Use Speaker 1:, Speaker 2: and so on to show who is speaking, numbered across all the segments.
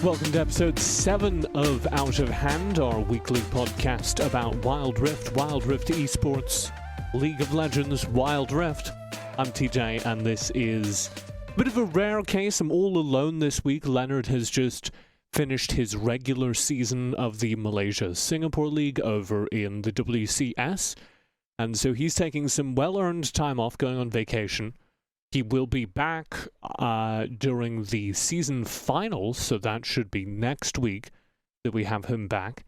Speaker 1: Welcome to episode 7 of Out of Hand, our weekly podcast about Wild Rift Esports, League of Legends, Wild Rift. I'm TJ, and this is a bit of a rare case. I'm all alone this week. Leonard has just finished his regular season of the Malaysia-Singapore League over in the WCS, and so he's taking some well-earned time off, going on vacation. He will be back during the season finals, so that should be next week that we have him back.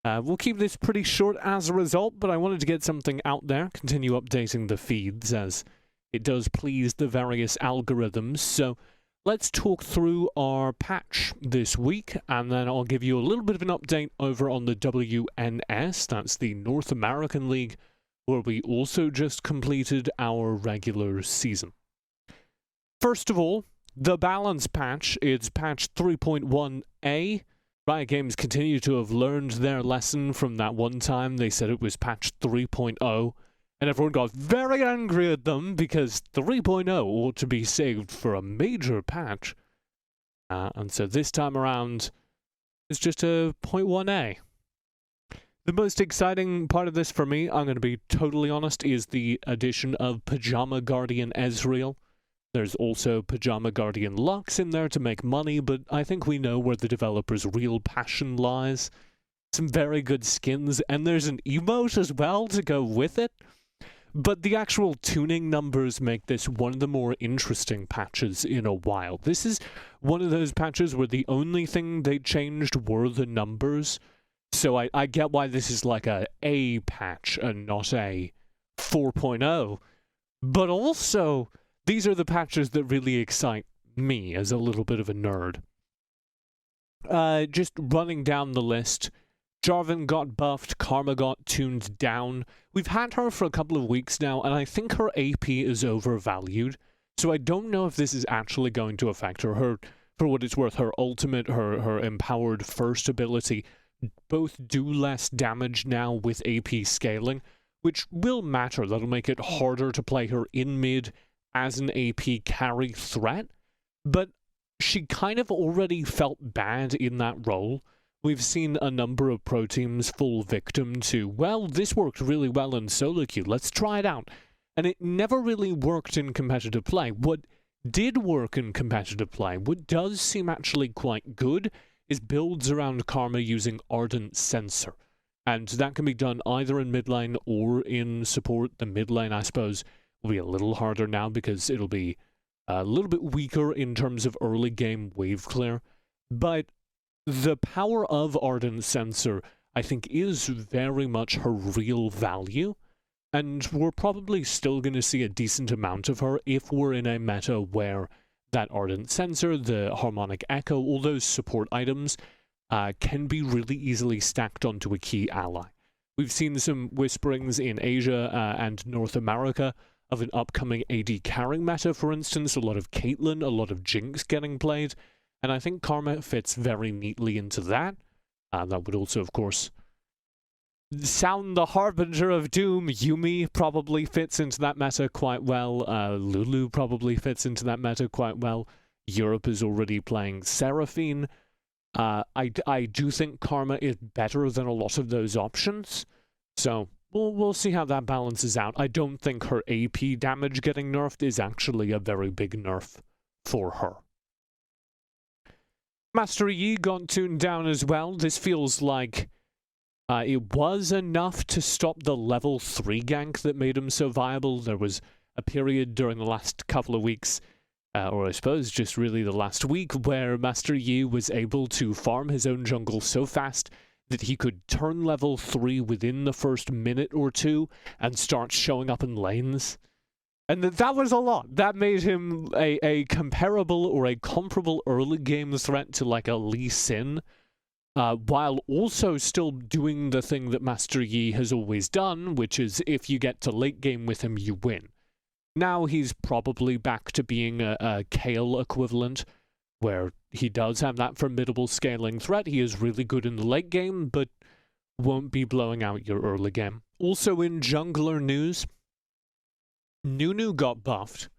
Speaker 1: We'll keep this pretty short as a result, but I wanted to get something out there, continue updating the feeds as it does please the various algorithms. So let's talk through our patch this week, and then I'll give you a little bit of an update over on the WNS, that's the North American League, where we also just completed our regular season. First of all, the balance patch. It's patch 3.1a. Riot Games continue to have learned their lesson from that one time they said it was patch 3.0, and everyone got very angry at them because 3.0 ought to be saved for a major patch. And so this time around, it's just a 0.1a. The most exciting part of this for me, I'm going to be totally honest, is the addition of Pajama Guardian Ezreal. There's also Pajama Guardian Lux in there to make money, but I think we know where the developer's real passion lies. Some very good skins, and there's an emote as well to go with it. But the actual tuning numbers make this one of the more interesting patches in a while. This is one of those patches where the only thing they changed were the numbers. So I get why this is like a A patch and not a 4.0. But also, these are the patches that really excite me as a little bit of a nerd. Just running down the list, Jarvan got buffed, Karma got tuned down. We've had her for a couple of weeks now, and I think her AP is overvalued. So I don't know if this is actually going to affect her. For what it's worth, her ultimate, her empowered first ability, both do less damage now with AP scaling, which will matter. That'll make it harder to play her in mid as an AP carry threat, but she kind of already felt bad in that role. We've seen a number of pro teams fall victim to, well, this worked really well in solo queue, let's try it out. And it never really worked in competitive play. What did work in competitive play, what does seem actually quite good, is builds around Karma using Ardent Sensor. And that can be done either in mid lane or in support. The mid lane, I suppose, will be a little harder now because it'll be a little bit weaker in terms of early game wave clear. But the power of Ardent Sensor, I think, is very much her real value. And we're probably still going to see a decent amount of her if we're in a meta where that Ardent Sensor, the Harmonic Echo, all those support items can be really easily stacked onto a key ally. We've seen some whisperings in Asia and North America of an upcoming AD carrying meta, for instance, a lot of Caitlyn, a lot of Jinx getting played, and I think Karma fits very neatly into that. That would also, of course, sound the harbinger of doom. Yumi probably fits into that meta quite well. Lulu probably fits into that meta quite well. Europe is already playing Seraphine. I do think Karma is better than a lot of those options, so we'll see how that balances out. I don't think her AP damage getting nerfed is actually a very big nerf for her. Master Yi got tuned down as well. This feels like it was enough to stop the level 3 gank that made him so viable. There was a period during the last couple of weeks, or I suppose just really the last week, where Master Yi was able to farm his own jungle so fast that he could turn level 3 within the first minute or two and start showing up in lanes. And that was a lot. That made him a comparable or a comparable early game threat to like a Lee Sin, while also still doing the thing that Master Yi has always done, which is if you get to late game with him, you win. Now he's probably back to being a Kale equivalent, where he does have that formidable scaling threat. He is really good in the late game, but won't be blowing out your early game. Also in jungler news, Nunu got buffed.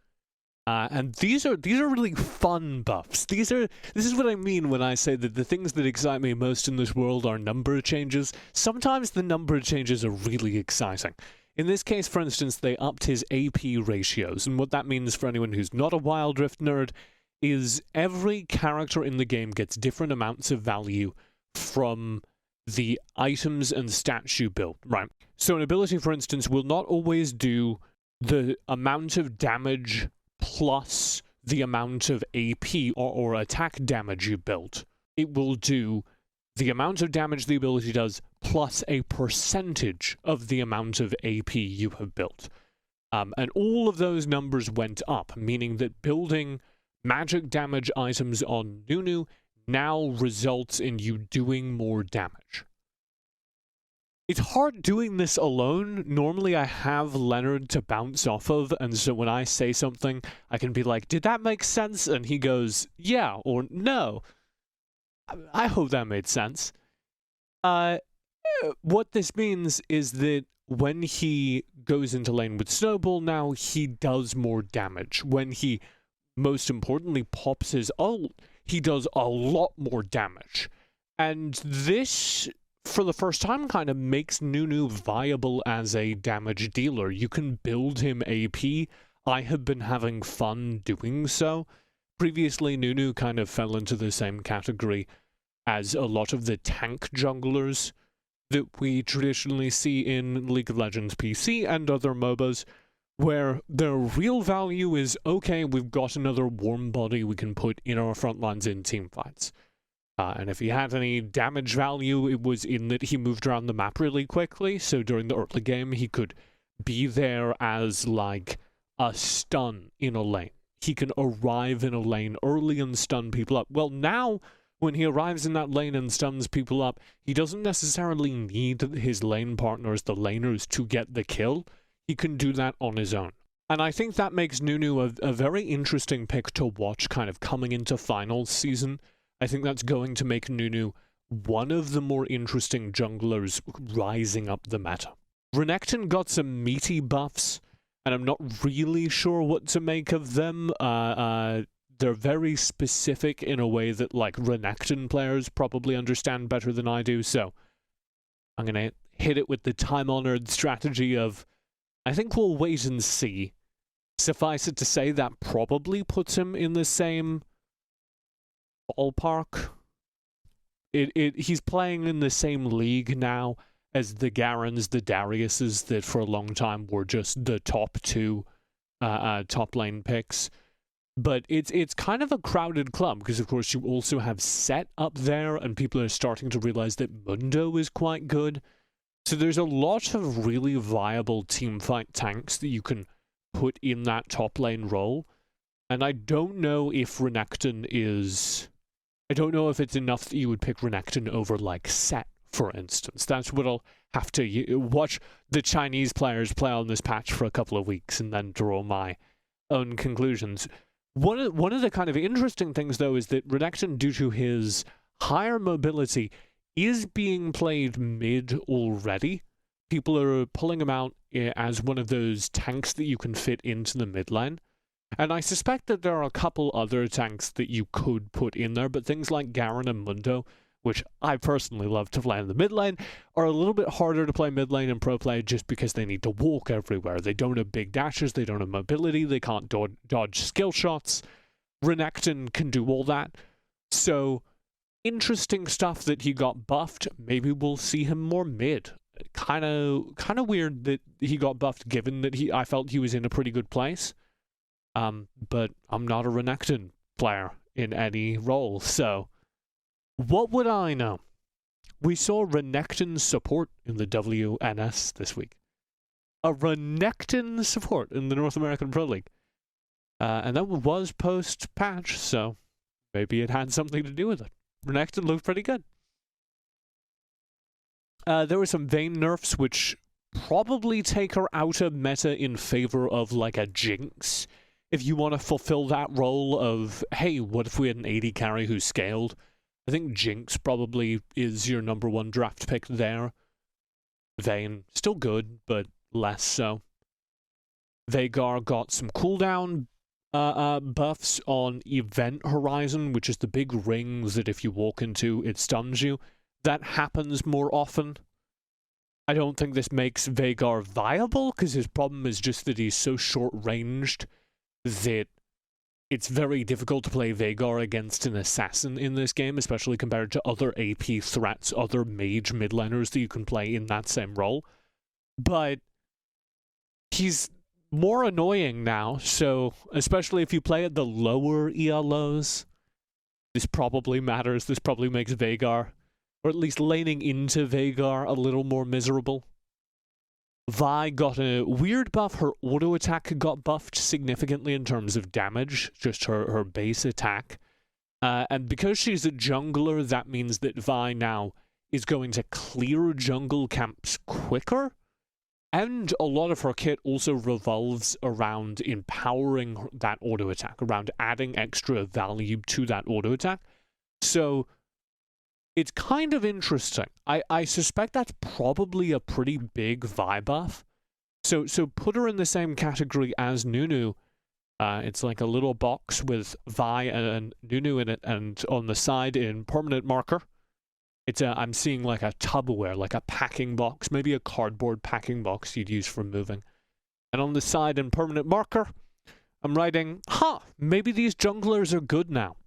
Speaker 1: And these are really fun buffs. This is what I mean when I say that the things that excite me most in this world are number changes. Sometimes the number changes are really exciting. In this case, for instance, they upped his AP ratios, and what that means for anyone who's not a Wild Rift nerd is every character in the game gets different amounts of value from the items and stats you build, right? So an ability, for instance, will not always do the amount of damage plus the amount of AP or attack damage you built. It will do the amount of damage the ability does plus a percentage of the amount of AP you have built. And all of those numbers went up, meaning that building magic damage items on Nunu now results in you doing more damage. It's hard doing this alone. Normally I have Leonard to bounce off of, and so when I say something, I can be like, did that make sense? And he goes, yeah, or no. I hope that made sense. What this means is that when he goes into lane with Snowball now, he does more damage. When he, most importantly, pops his ult, he does a lot more damage. And this, for the first time, kind of makes Nunu viable as a damage dealer. You can build him AP. I have been having fun doing so. Previously, Nunu kind of fell into the same category as a lot of the tank junglers that we traditionally see in League of Legends PC and other MOBAs, where their real value is, okay, we've got another warm body we can put in our front lines in teamfights. And if he had any damage value, it was in that he moved around the map really quickly, so during the early game he could be there as, like, a stun in a lane. He can arrive in a lane early and stun people up. Well, now, when he arrives in that lane and stuns people up, he doesn't necessarily need his lane partners, the laners, to get the kill. He can do that on his own. And I think that makes Nunu a very interesting pick to watch kind of coming into finals season. I think that's going to make Nunu one of the more interesting junglers rising up the meta. Renekton got some meaty buffs, and I'm not really sure what to make of them. They're very specific in a way that, like, Renekton players probably understand better than I do, so I'm going to hit it with the time-honored strategy of, I think we'll wait and see. Suffice it to say, that probably puts him in the same ballpark. He's playing in the same league now as the Garens, the Dariuses that for a long time were just the top two top lane picks. But it's kind of a crowded club, because of course you also have Set up there, and people are starting to realize that Mundo is quite good. So there's a lot of really viable teamfight tanks that you can put in that top lane role. And I don't know if Renekton is... I don't know if it's enough that you would pick Renekton over, like, Set, for instance. That's what I'll have to watch the Chinese players play on this patch for a couple of weeks and then draw my own conclusions. One of the kind of interesting things, though, is that Renekton, due to his higher mobility, is being played mid already. People are pulling him out as one of those tanks that you can fit into the mid lane. And I suspect that there are a couple other tanks that you could put in there, but things like Garen and Mundo, which I personally love to play in the mid lane, are a little bit harder to play mid lane in pro play just because they need to walk everywhere. They don't have big dashes, they don't have mobility, they can't dodge skill shots. Renekton can do all that. So, interesting stuff that he got buffed. Maybe we'll see him more mid. Kind of weird that he got buffed, given that I felt he was in a pretty good place. But I'm not a Renekton player in any role, so what would I know? We saw Renekton support in the WNS this week. A Renekton support in the North American Pro League. And that was post-patch, so maybe it had something to do with it. Renekton looked pretty good. There were some Vayne nerfs, which probably take her out of meta in favor of, like, a Jinx. If you want to fulfill that role of, hey, what if we had an AD carry who scaled? I think Jinx probably is your number one draft pick there. Vayne, still good, but less so. Veigar got some cooldown buffs on Event Horizon, which is the big rings that if you walk into, it stuns you. That happens more often. I don't think this makes Vhagar viable, because his problem is just that he's so short-ranged that it's very difficult to play Vhagar against an assassin in this game, especially compared to other AP threats, other mage mid-laners that you can play in that same role. But he's more annoying now, so especially if you play at the lower ELOs, this probably matters. This probably makes Vhagar, or at least laning into Vhagar, a little more miserable. Vi got a weird buff. Her auto attack got buffed significantly in terms of damage, just her base attack. And because she's a jungler, that means that Vi now is going to clear jungle camps quicker. And a lot of her kit also revolves around empowering that auto attack, around adding extra value to that auto attack. So it's kind of interesting. I suspect that's probably a pretty big Vi buff. So put her in the same category as Nunu. It's like a little box with Vi and Nunu in it, and on the side in permanent marker, I'm seeing like a Tupperware, like a packing box, maybe a cardboard packing box you'd use for moving. And on the side in permanent marker, I'm writing, maybe these junglers are good now.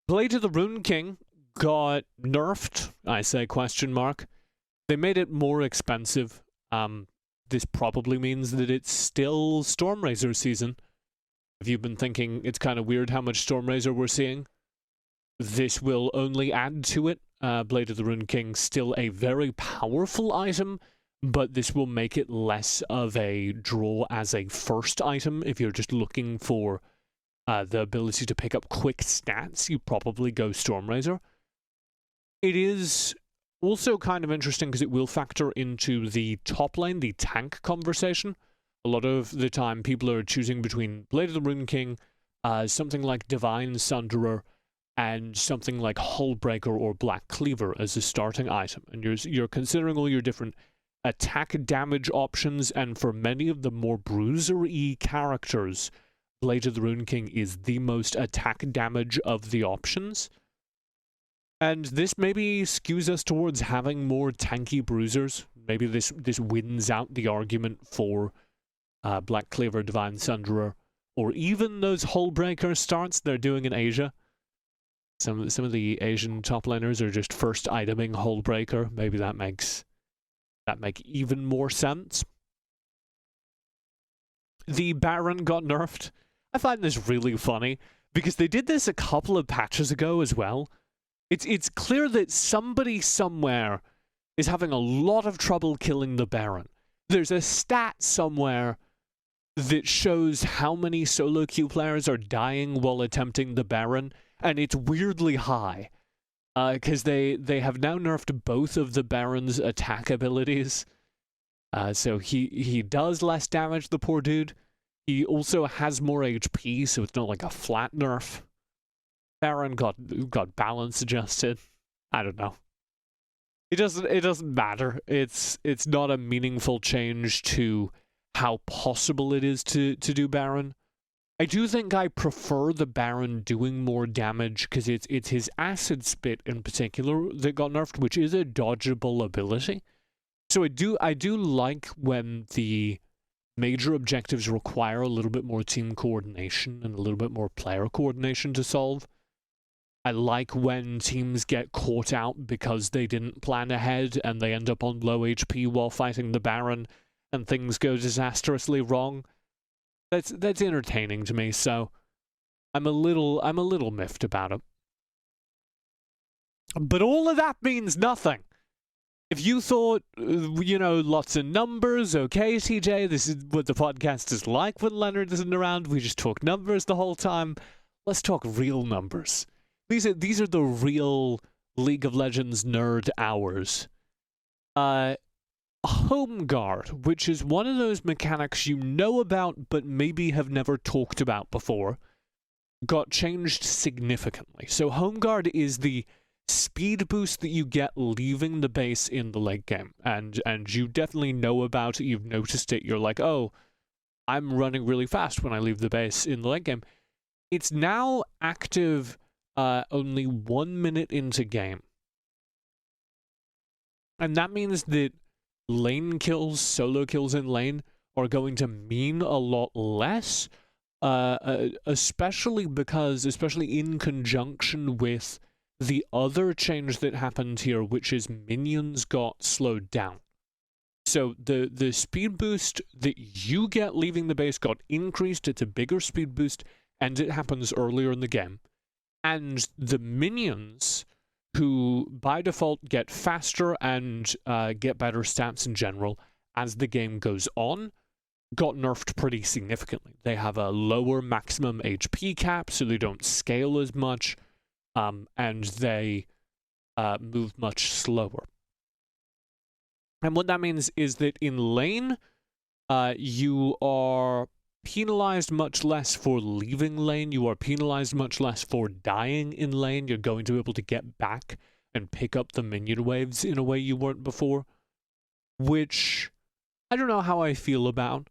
Speaker 1: Blade of the Rune King got nerfed, I say question mark. They made it more expensive. This probably means that it's still Stormrazor season. If you've been thinking it's kind of weird how much Stormrazor we're seeing, this will only add to it. Blade of the Rune King, still a very powerful item, but this will make it less of a draw as a first item. If you're just looking for the ability to pick up quick stats, you probably go Stormrazor. It is also kind of interesting because it will factor into the top lane, the tank conversation. A lot of the time people are choosing between Blade of the Rune King, something like Divine Sunderer, and something like Hullbreaker or Black Cleaver as a starting item. And you're considering all your different attack damage options, and for many of the more bruiser-y characters, Blade of the Rune King is the most attack damage of the options. And this maybe skews us towards having more tanky bruisers. Maybe this wins out the argument for Black Cleaver, Divine Sunderer, or even those Hullbreaker starts they're doing in Asia. Some of the Asian top laners are just first iteming Hullbreaker. Maybe that make even more sense. The Baron got nerfed. I find this really funny because they did this a couple of patches ago as well. It's clear that somebody somewhere is having a lot of trouble killing the Baron. There's a stat somewhere that shows how many solo queue players are dying while attempting the Baron, and it's weirdly high. Because they have now nerfed both of the Baron's attack abilities. So he does less damage, the poor dude. He also has more HP, so it's not like a flat nerf. Baron got balance adjusted. I don't know. It doesn't matter. It's not a meaningful change to how possible it is to do Baron. I do think I prefer the Baron doing more damage because it's his Acid Spit in particular that got nerfed, which is a dodgeable ability. So I do like when the major objectives require a little bit more team coordination and a little bit more player coordination to solve. I like when teams get caught out because they didn't plan ahead and they end up on low HP while fighting the Baron and things go disastrously wrong. That's entertaining to me, so I'm a little miffed about it. But all of that means nothing. If you thought, lots of numbers, okay, TJ, this is what the podcast is like when Leonard isn't around. We just talk numbers the whole time. Let's talk real numbers. These are the real League of Legends nerd hours. Home Guard, which is one of those mechanics you know about but maybe have never talked about before, got changed significantly. So Home Guard is the speed boost that you get leaving the base in the late game, and you definitely know about it, you've noticed it, you're like, oh, I'm running really fast when I leave the base in the late game. It's now active only 1 minute into game. And that means that lane kills, solo kills in lane, are going to mean a lot less, especially in conjunction with the other change that happened here, which is minions got slowed down. So the speed boost that you get leaving the base got increased. It's a bigger speed boost, and it happens earlier in the game. And the minions, who by default get faster and get better stats in general as the game goes on, got nerfed pretty significantly. They have a lower maximum HP cap, so they don't scale as much, and they move much slower. And what that means is that in lane, you are penalized much less for leaving lane. You are penalized much less for dying in lane. You're going to be able to get back and pick up the minion waves in a way you weren't before, which I don't know how I feel about.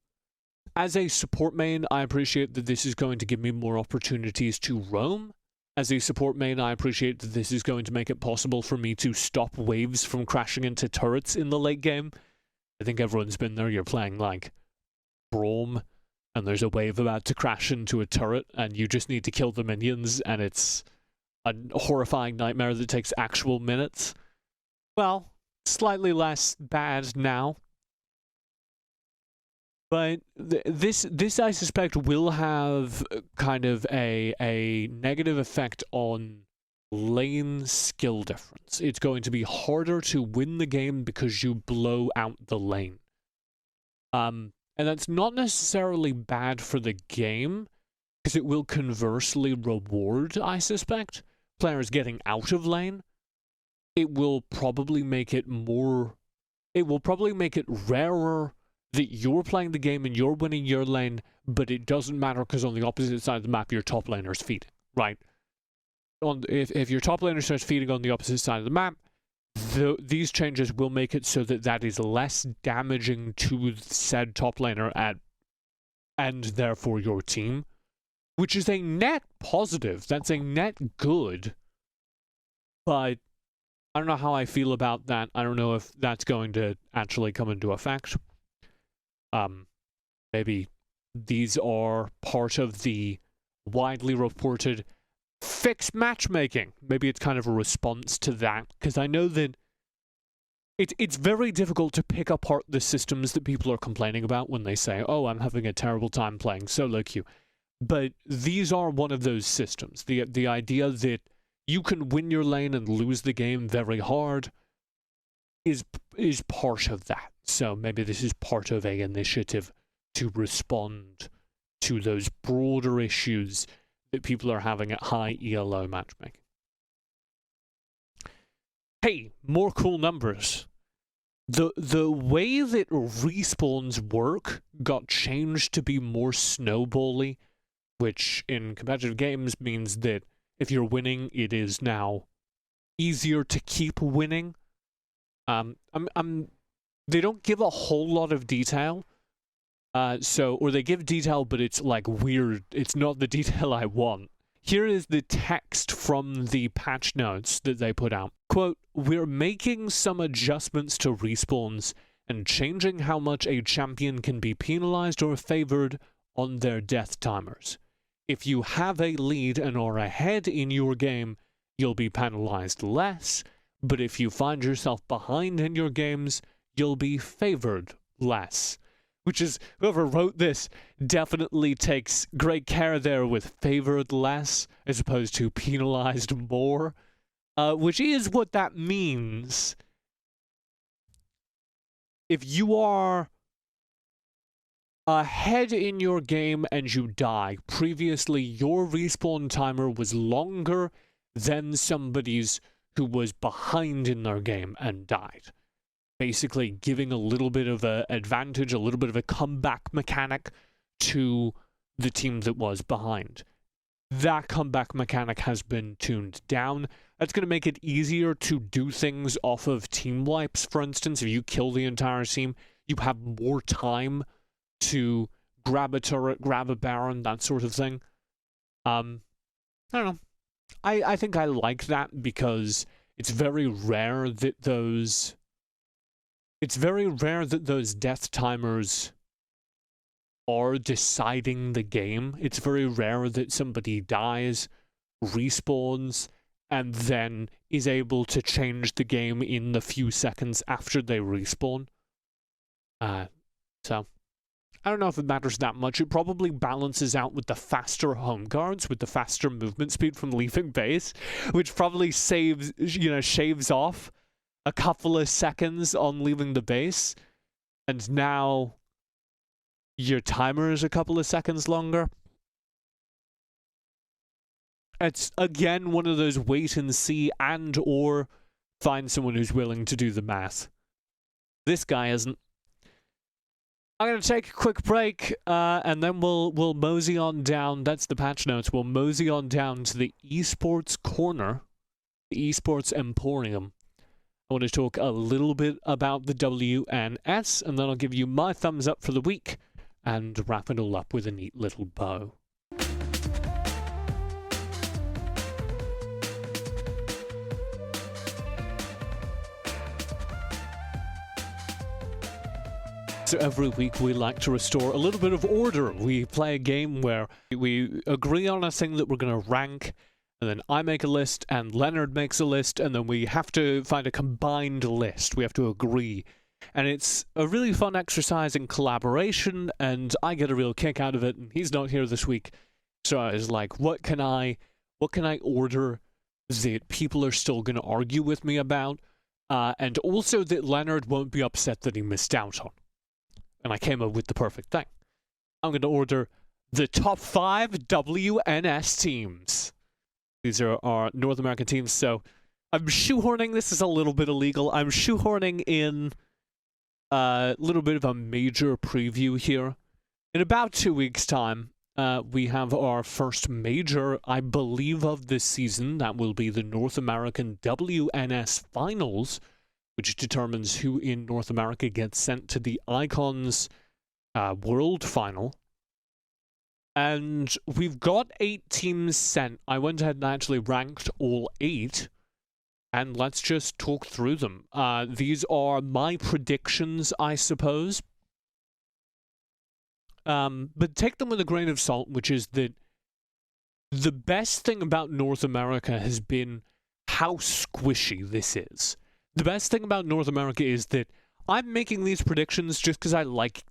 Speaker 1: As a support main, I appreciate that this is going to give me more opportunities to roam. As a support main, I appreciate that this is going to make it possible for me to stop waves from crashing into turrets in the late game. I think everyone's been there. You're playing, like, Braum, and there's a wave about to crash into a turret, and you just need to kill the minions, and it's a horrifying nightmare that takes actual minutes. Well, slightly less bad now. But this I suspect will have kind of a negative effect on lane skill difference. It's going to be harder to win the game because you blow out the lane. And that's not necessarily bad for the game, because it will conversely reward, I suspect, players getting out of lane. It will probably make it rarer that you're playing the game and you're winning your lane, but it doesn't matter because on the opposite side of the map, your top laner is feeding, right? If your top laner starts feeding on the opposite side of the map, these changes will make it so that is less damaging to said top laner and therefore your team, which is a net positive. That's a net good, but I don't know how I feel about that. I don't know if that's going to actually come into effect. Maybe these are part of the widely reported fixed matchmaking. Maybe it's kind of a response to that, because I know that it's very difficult to pick apart the systems that people are complaining about when they say, oh, I'm having a terrible time playing solo queue. But these are one of those systems. The idea that you can win your lane and lose the game very hard is part of that. So maybe this is part of an initiative to respond to those broader issues that people are having at high ELO matchmaking. Hey, more cool numbers. The way that respawns work got changed to be more snowbally, which in competitive games means that if you're winning, it is now easier to keep winning. They don't give a whole lot of detail, or they give detail, but it's like weird. It's not the detail I want. Here is the text from the patch notes that they put out. Quote, "We're making some adjustments to respawns and changing how much a champion can be penalized or favored on their death timers. If you have a lead and are ahead in your game, you'll be penalized less, but if you find yourself behind in your games, you'll be favored less." Which is, whoever wrote this definitely takes great care there with favored less as opposed to penalized more, which is what that means. If you are ahead in your game and you die, previously your respawn timer was longer than somebody's who was behind in their game and died. Basically giving a little bit of an advantage, a little bit of a comeback mechanic to the team that was behind. That comeback mechanic has been tuned down. That's going to make it easier to do things off of team wipes, for instance. If you kill the entire team, you have more time to grab a turret, grab a baron, that sort of thing. I don't know. I think I like that because it's very rare that those death timers are deciding the game. It's very rare that somebody dies, respawns, and then is able to change the game in the few seconds after they respawn. So I don't know if it matters that much. It probably balances out with the faster home guards, with the faster movement speed from leaving base, which probably shaves off a couple of seconds on leaving the base, and now your timer is a couple of seconds longer. It's, again, one of those wait and see and or find someone who's willing to do the math. This guy isn't. I'm going to take a quick break, and then we'll mosey on down. That's the patch notes. We'll mosey on down to the esports corner, the esports emporium. I want to talk a little bit about the WNS, and then I'll give you my thumbs up for the week, and wrap it all up with a neat little bow. So every week we like to restore a little bit of order. We play a game where we agree on a thing that we're going to rank, and then I make a list, and Leonard makes a list, and then we have to find a combined list. We have to agree. And it's a really fun exercise in collaboration, and I get a real kick out of it, and he's not here this week. So I was like, what can I order that people are still going to argue with me about, and also that Leonard won't be upset that he missed out on? And I came up with the perfect thing. I'm going to order the top 5 WNS teams. These are our North American teams, so I'm shoehorning, this is a little bit illegal, I'm shoehorning in a little bit of a major preview here. In about 2 weeks' time, we have our first major, I believe, of this season. That will be the North American WNS Finals, which determines who in North America gets sent to the Icons World Final. And we've got 8 teams sent. I went ahead and actually ranked all 8. And let's just talk through them. These are my predictions, I suppose. But take them with a grain of salt, which is that the best thing about North America has been how squishy this is. The best thing about North America is that I'm making these predictions just because I like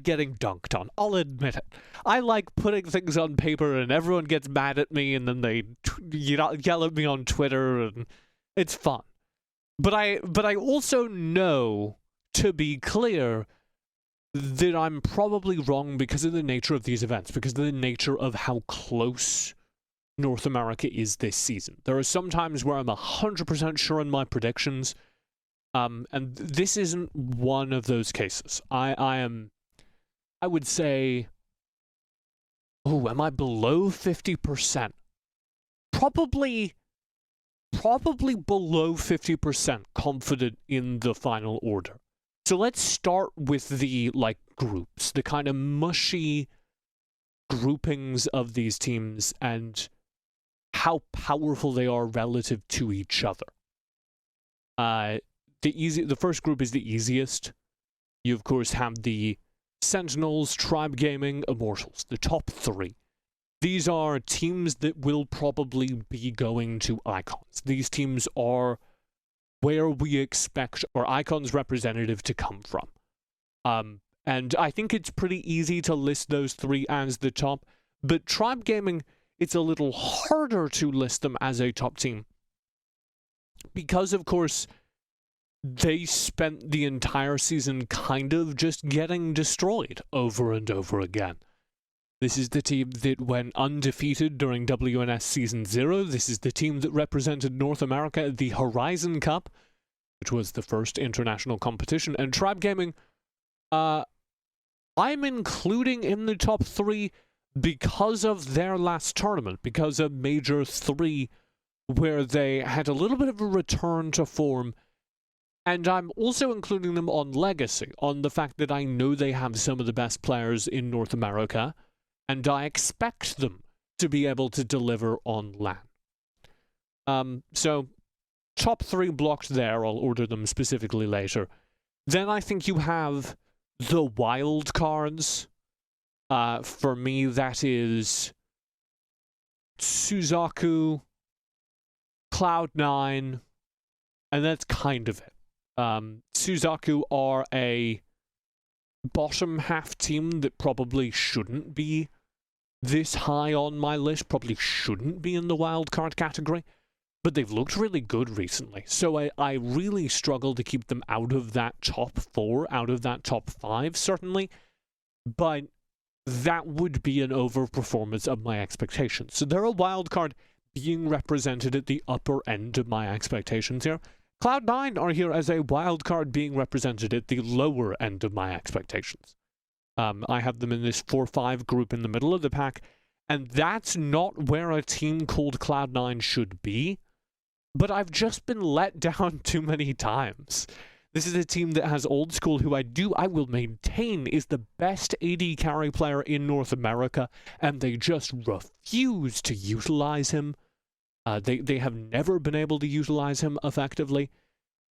Speaker 1: getting dunked on. I'll admit it. I like putting things on paper and everyone gets mad at me and then they yell at me on Twitter and it's fun. But I also know, to be clear, that I'm probably wrong because of the nature of these events, because of the nature of how close North America is this season. There are some times where I'm 100% sure in my predictions, and this isn't one of those cases. I would say, am I below 50%? Probably below 50% confident in the final order. So let's start with the, groups, the kind of mushy groupings of these teams and how powerful they are relative to each other. The first group is the easiest. You, of course, have the Sentinels, Tribe Gaming, Immortals, the top 3. These are teams that will probably be going to Icons. These teams are where we expect our Icons representative to come from. And I think it's pretty easy to list those 3 as the top, but Tribe Gaming, it's a little harder to list them as a top team. Because, of course, they spent the entire season kind of just getting destroyed over and over again. This is the team that went undefeated during WNS Season 0. This is the team that represented North America at the Horizon Cup, which was the first international competition. And Tribe Gaming, I'm including in the top 3 because of their last tournament, because of Major 3, where they had a little bit of a return to form And I'm also including them on legacy, on the fact that I know they have some of the best players in North America, and I expect them to be able to deliver on LAN. So, top 3 blocked there. I'll order them specifically later. Then I think you have the wild cards. For me, that is Suzaku, Cloud9, and that's kind of it. Suzaku are a bottom half team that probably shouldn't be this high on my list, probably shouldn't be in the wildcard category, but they've looked really good recently. So I really struggle to keep them out of that top 4, out of that top 5, certainly, but that would be an overperformance of my expectations. So they're a wildcard being represented at the upper end of my expectations here. Cloud9 are here as a wildcard being represented at the lower end of my expectations. I have them in this 4-5 group in the middle of the pack, and that's not where a team called Cloud9 should be, but I've just been let down too many times. This is a team that has Old School, who I will maintain is the best AD carry player in North America, and they just refuse to utilize him. They have never been able to utilize him effectively.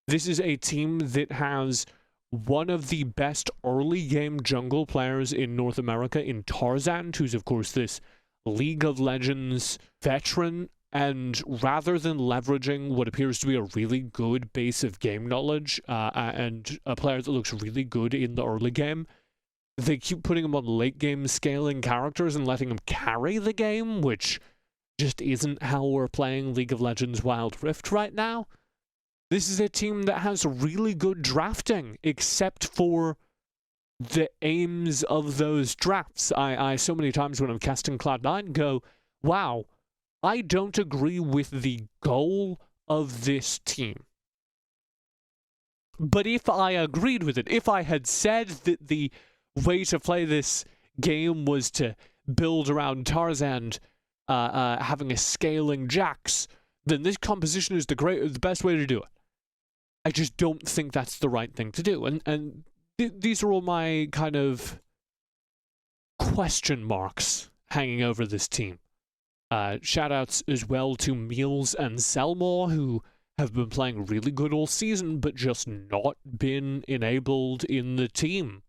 Speaker 1: This is a team that has one of the best early game jungle players in North America in Tarzan, who's of course this League of Legends veteran, and rather than leveraging what appears to be a really good base of game knowledge and a player that looks really good in the early game, they keep putting him on late game scaling characters and letting him carry the game, which just isn't how we're playing League of Legends Wild Rift right now. This is a team that has really good drafting, except for the aims of those drafts. I so many times when I'm casting Cloud9 go, wow, I don't agree with the goal of this team. But if I agreed with it, if I had said that the way to play this game was to build around Tarzan, having a scaling Jax, then this composition is the best way to do it. I just don't think that's the right thing to do. And these are all my kind of question marks hanging over this team. Shoutouts as well to Meals and Selmore, who have been playing really good all season, but just not been enabled in the team.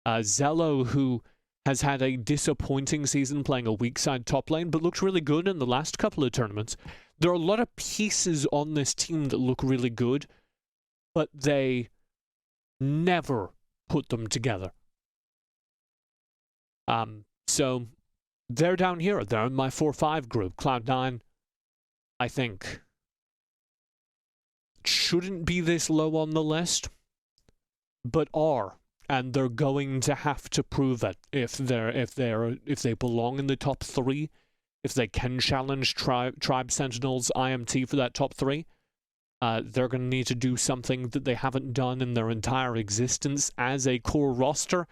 Speaker 1: Zello, who has had a disappointing season playing a weak side top lane, but looked really good in the last couple of tournaments. There are a lot of pieces on this team that look really good, but they never put them together. So they're down here. They're in my 4-5 group. Cloud9, I think, shouldn't be this low on the list, but are. And they're going to have to prove it if they belong in the top 3, if they can challenge Tribe Sentinels IMT for that top 3. They're going to need to do something that they haven't done in their entire existence as a core roster,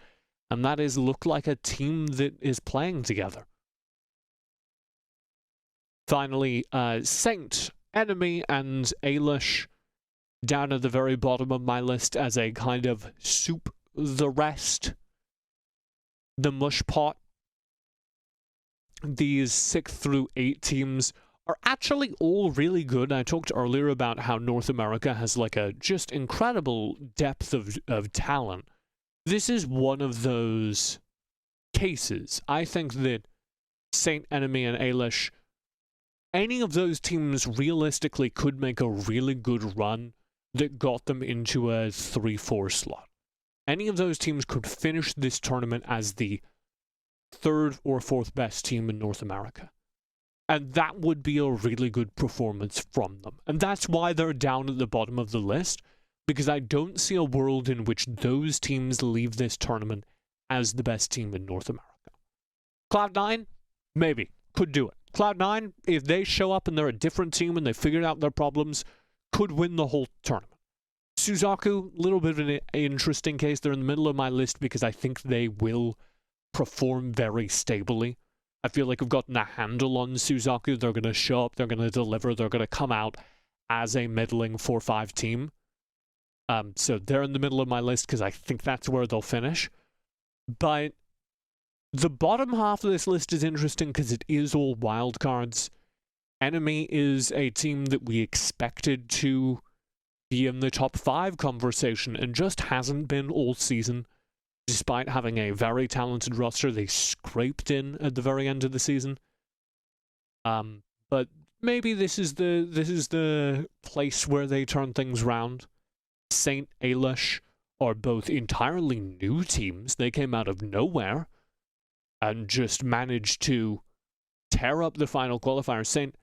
Speaker 1: and that is look like a team that is playing together. Finally, Saint, Enemy, and Ailish down at the very bottom of my list as a kind of soup the rest, the mush pot. These 6 through 8 teams are actually all really good. I talked earlier about how North America has like a just incredible depth of talent. This is one of those cases. I think that Saint, Enemy, and Ailish, any of those teams realistically could make a really good run that got them into a 3-4 slot. Any of those teams could finish this tournament as the 3rd or 4th best team in North America. And that would be a really good performance from them. And that's why they're down at the bottom of the list, because I don't see a world in which those teams leave this tournament as the best team in North America. Cloud9, maybe, could do it. Cloud9, if they show up and they're a different team and they figured out their problems, could win the whole tournament. Suzaku, a little bit of an interesting case. They're in the middle of my list because I think they will perform very stably. I feel like I've gotten a handle on Suzaku. They're going to show up, they're going to deliver, they're going to come out as a middling 4-5 team. So they're in the middle of my list because I think that's where they'll finish. But the bottom half of this list is interesting because it is all wildcards. Enemy is a team that we expected to be in the top 5 conversation and just hasn't been all season. Despite having a very talented roster, they scraped in at the very end of the season. But maybe this is the place where they turn things round. Saint, Eilish are both entirely new teams. They came out of nowhere and just managed to tear up the final qualifier. Saint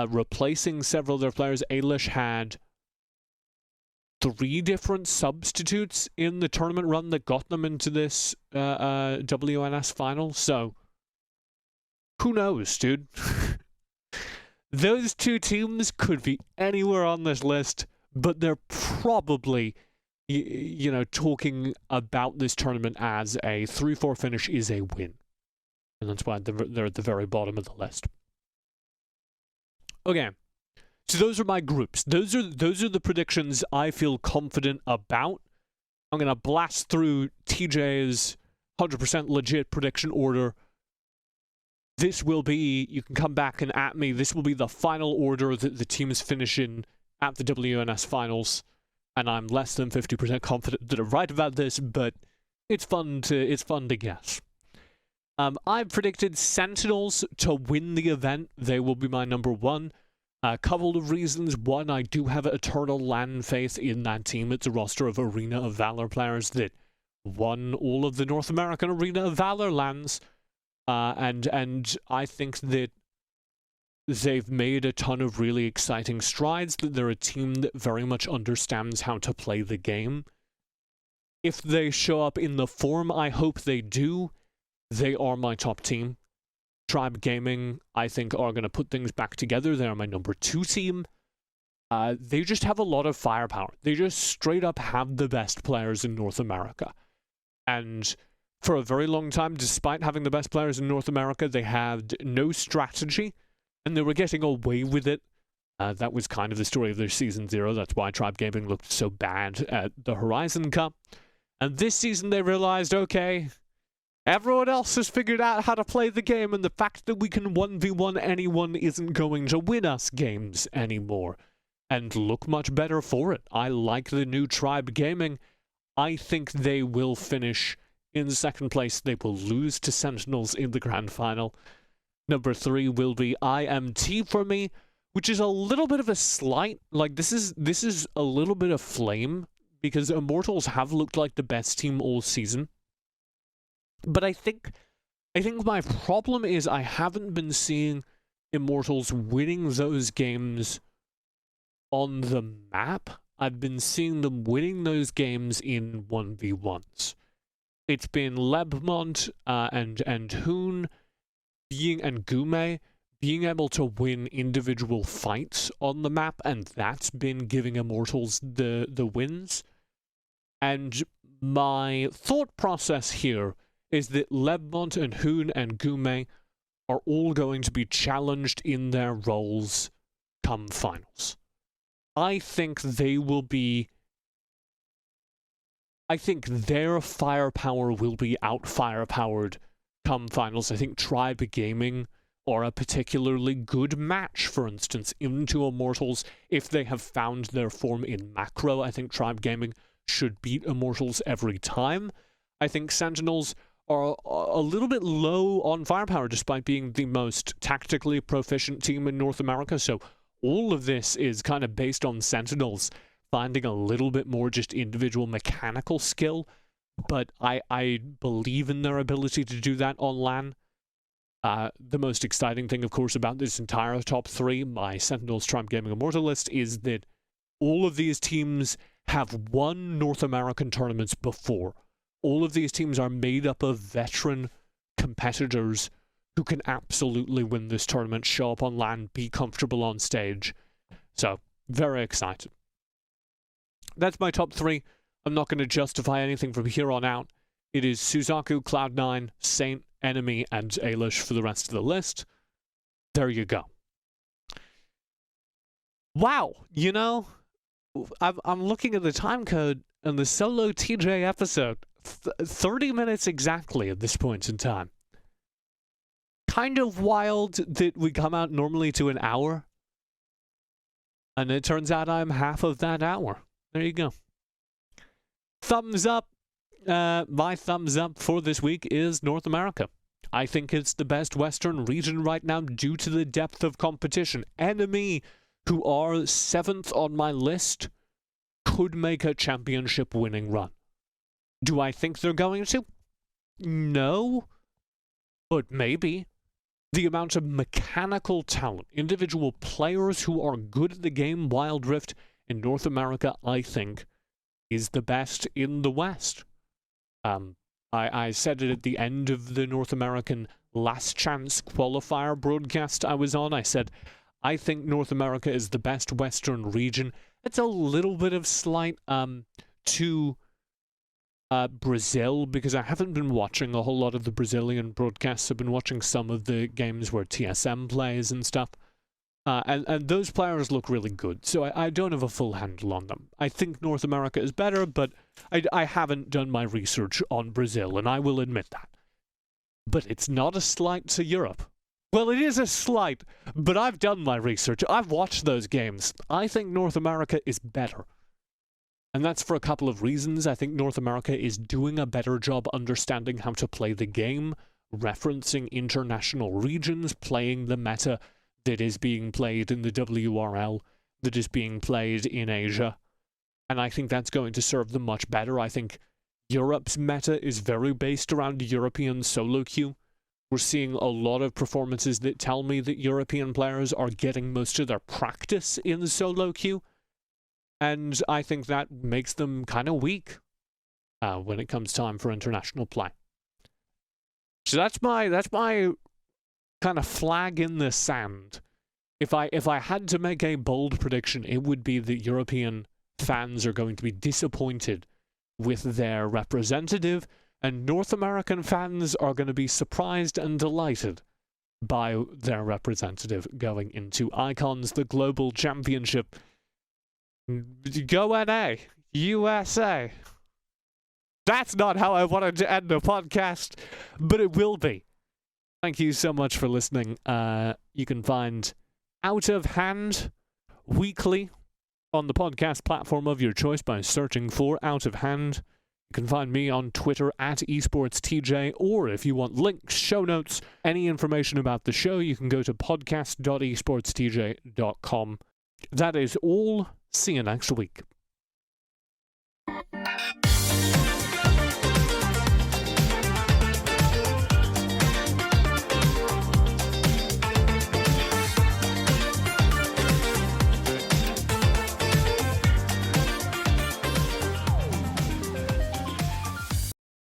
Speaker 1: replacing several of their players. Eilish had 3 different substitutes in the tournament run that got them into this WNS final. So, who knows, dude? Those 2 teams could be anywhere on this list, but they're probably, you know, talking about this tournament as a 3-4 finish is a win. And that's why they're at the very bottom of the list. Okay. So those are my groups. Those are the predictions I feel confident about. I'm going to blast through TJ's 100% legit prediction order. This will be, you can come back and at me, this will be the final order that the teams finish in at the WNS finals. And I'm less than 50% confident that I'm right about this, but it's fun to guess. I've predicted Sentinels to win the event. They will be my number 1. A couple of reasons. One, I do have eternal LAN faith in that team. It's a roster of Arena of Valor players that won all of the North American Arena of Valor LANs. And I think that they've made a ton of really exciting strides, that they're a team that very much understands how to play the game. If they show up in the form I hope they do, they are my top team. Tribe Gaming, I think, are going to put things back together. They're my number 2 team. They just have a lot of firepower. They just straight up have the best players in North America. And for a very long time, despite having the best players in North America, they had no strategy, and they were getting away with it. That was kind of the story of their Season 0. That's why Tribe Gaming looked so bad at the Horizon Cup. And this season they realized, okay, everyone else has figured out how to play the game, and the fact that we can 1v1 anyone isn't going to win us games anymore. And look much better for it. I like the new Tribe Gaming. I think they will finish in 2nd place. They will lose to Sentinels in the grand final. Number 3 will be IMT for me, which is a little bit of a slight. Like, this is a little bit of flame, because Immortals have looked like the best team all season. But I think my problem is I haven't been seeing Immortals winning those games on the map. I've been seeing them winning those games in 1v1s. It's been Lebmont and Hoon and Gume being able to win individual fights on the map, and that's been giving Immortals the wins. And my thought process here is that Lebmont and Hoon and Gume are all going to be challenged in their roles come finals. I think they will be... I think their firepower will be out-firepowered come finals. I think Tribe Gaming are a particularly good match, for instance, into Immortals. If they have found their form in macro, I think Tribe Gaming should beat Immortals every time. I think Sentinels are a little bit low on firepower, despite being the most tactically proficient team in North America. So all of this is kind of based on Sentinels finding a little bit more just individual mechanical skill. But I believe in their ability to do that on LAN. The most exciting thing, of course, about this entire top 3, my Sentinels, Tribe Gaming, Immortal list, is that all of these teams have won North American tournaments before. All of these teams are made up of veteran competitors who can absolutely win this tournament, show up on LAN, be comfortable on stage. So, very excited. That's my top 3. I'm not going to justify anything from here on out. It is Suzaku, Cloud9, Saint, Enemy, and Eilish for the rest of the list. There you go. Wow, you know, I'm looking at the time code and the solo TJ episode, 30 minutes exactly at this point in time. Kind of wild that we come out normally to an hour, and it turns out I'm half of that hour. There you go. Thumbs up. My thumbs up for this week is North America. I think it's the best Western region right now due to the depth of competition. Enemy, who are 7th on my list, could make a championship winning run. Do I think they're going to? No. But maybe. The amount of mechanical talent, individual players who are good at the game Wild Rift in North America, I think, is the best in the West. I said it at the end of the North American Last Chance qualifier broadcast I was on. I said, I think North America is the best Western region. It's a little bit of slight to Brazil, because I haven't been watching a whole lot of the Brazilian broadcasts. I've been watching some of the games where TSM plays and stuff. And those players look really good, so I don't have a full handle on them. I think North America is better, but I haven't done my research on Brazil, and I will admit that. But it's not a slight to Europe. Well, it is a slight, but I've done my research. I've watched those games. I think North America is better. And that's for a couple of reasons. I think North America is doing a better job understanding how to play the game, referencing international regions, playing the meta that is being played in the WRL, that is being played in Asia. And I think that's going to serve them much better. I think Europe's meta is very based around European solo queue. We're seeing a lot of performances that tell me that European players are getting most of their practice in the solo queue. And I think that makes them kind of weak when it comes time for international play. So that's my kind of flag in the sand. If I had to make a bold prediction, it would be that European fans are going to be disappointed with their representative, and North American fans are going to be surprised and delighted by their representative going into Icons, the Global Championship. Go NA, USA. That's not how I wanted to end the podcast, but it will be. Thank you so much for listening. You can find Out of Hand weekly on the podcast platform of your choice by searching for Out of Hand. You can find me on Twitter at esportsTj, or if you want links, show notes, any information about the show, you can go to podcast.esportstj.com. That is all. See you next week.